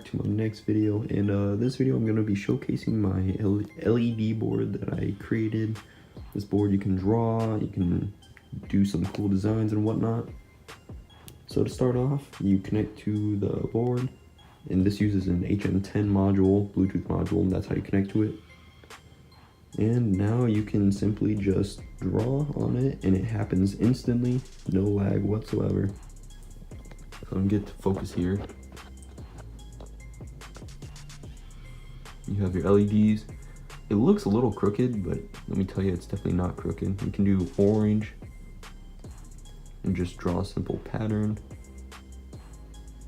back to my next video. And this video I'm going to be showcasing my LED board that I created. This board you can draw, you can do some cool designs and whatnot. So to start off, you connect to the board, and this uses an HM10 module, Bluetooth module, and that's how you connect to it. And now you can simply just draw on it, and it happens instantly, no lag whatsoever. So I'm get to focus here. You have your LEDs. It looks a little crooked, but let me tell you, it's definitely not crooked. You can do orange and just draw a simple pattern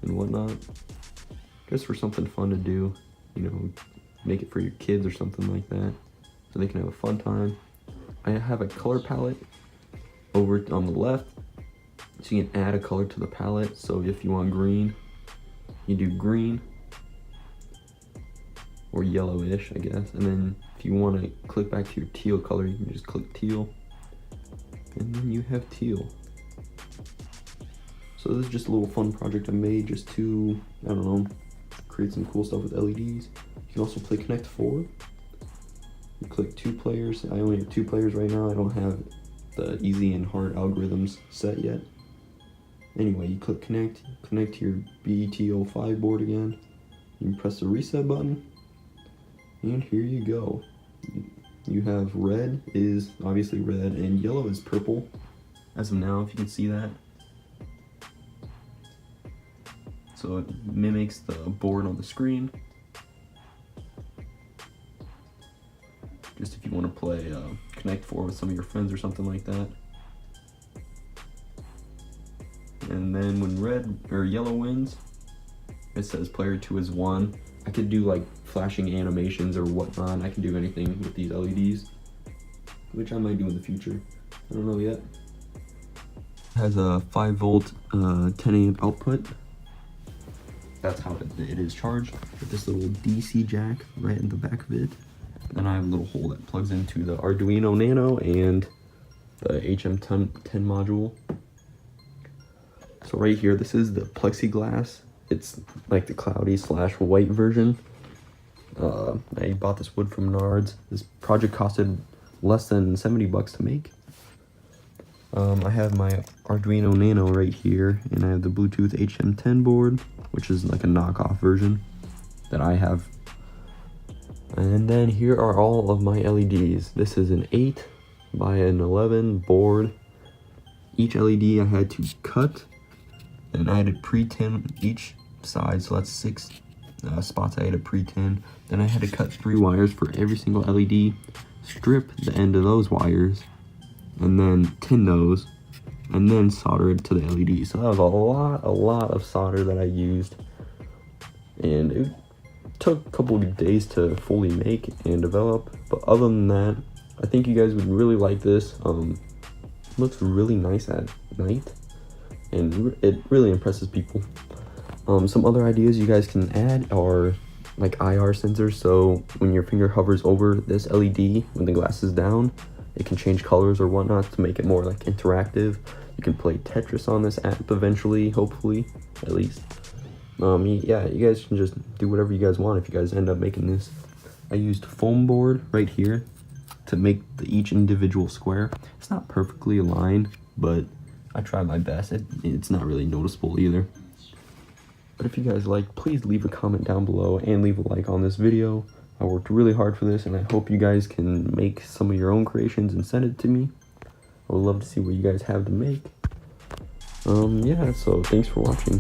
and whatnot. Just for something fun to do, you know, make it for your kids or something like that, so they can have a fun time. I have a color palette over on the left, so you can add a color to the palette. So if you want green, you do green, or yellowish, I guess. And then if you want to click back to your teal color, you can just click teal, and then you have teal. So this is just a little fun project I made just to, I don't know, create some cool stuff with LEDs. You can also play Connect 4. You click 2 players. I only have 2 players right now. I don't have the easy and hard algorithms set yet. Anyway, you click connect to your BT05 board again. You can press the reset button, and here you go. You have red is obviously red, and yellow is purple. As of now, if you can see that. So it mimics the board on the screen. Just if you want to play Connect 4 with some of your friends or something like that. And then when red or yellow wins, it says player 2 is 1. I could do like flashing animations or whatnot. I can do anything with these LEDs, which I might do in the future. I don't know yet. It has a 5 volt 10 amp output. That's how it is charged, with this little DC jack right in the back of it. Then I have a little hole that plugs into the Arduino Nano and the HM10 module. So right here, this is the plexiglass. It's like the cloudy / white version. I bought this wood from Nards. This project costed less than 70 bucks to make. I have my Arduino Nano right here, and I have the Bluetooth HM10 board, which is like a knockoff version that I have. And then here are all of my LEDs. This is an 8 by an 11 board. Each LED I had to cut, and I had to pre-tin each side, so that's 6 spots I had to pre-tin. Then I had to cut 3 wires for every single LED, strip the end of those wires, and then tin those, and then solder it to the LED. So that was a lot of solder that I used, and it took a couple of days to fully make and develop. But other than that, I think you guys would really like this. Looks really nice at night, and it really impresses people. Some other ideas you guys can add are like IR sensors, so when your finger hovers over this LED when the glass is down, it can change colors or whatnot to make it more like interactive. You can play Tetris on this app eventually, hopefully, at least. Yeah, you guys can just do whatever you guys want if you guys end up making this. I used foam board right here to make each individual square. It's not perfectly aligned, but I tried my best. It's not really noticeable either. But if you guys like, please leave a comment down below and leave a like on this video. I worked really hard for this, and I hope you guys can make some of your own creations and send it to me. I would love to see what you guys have to make. Yeah, so thanks for watching.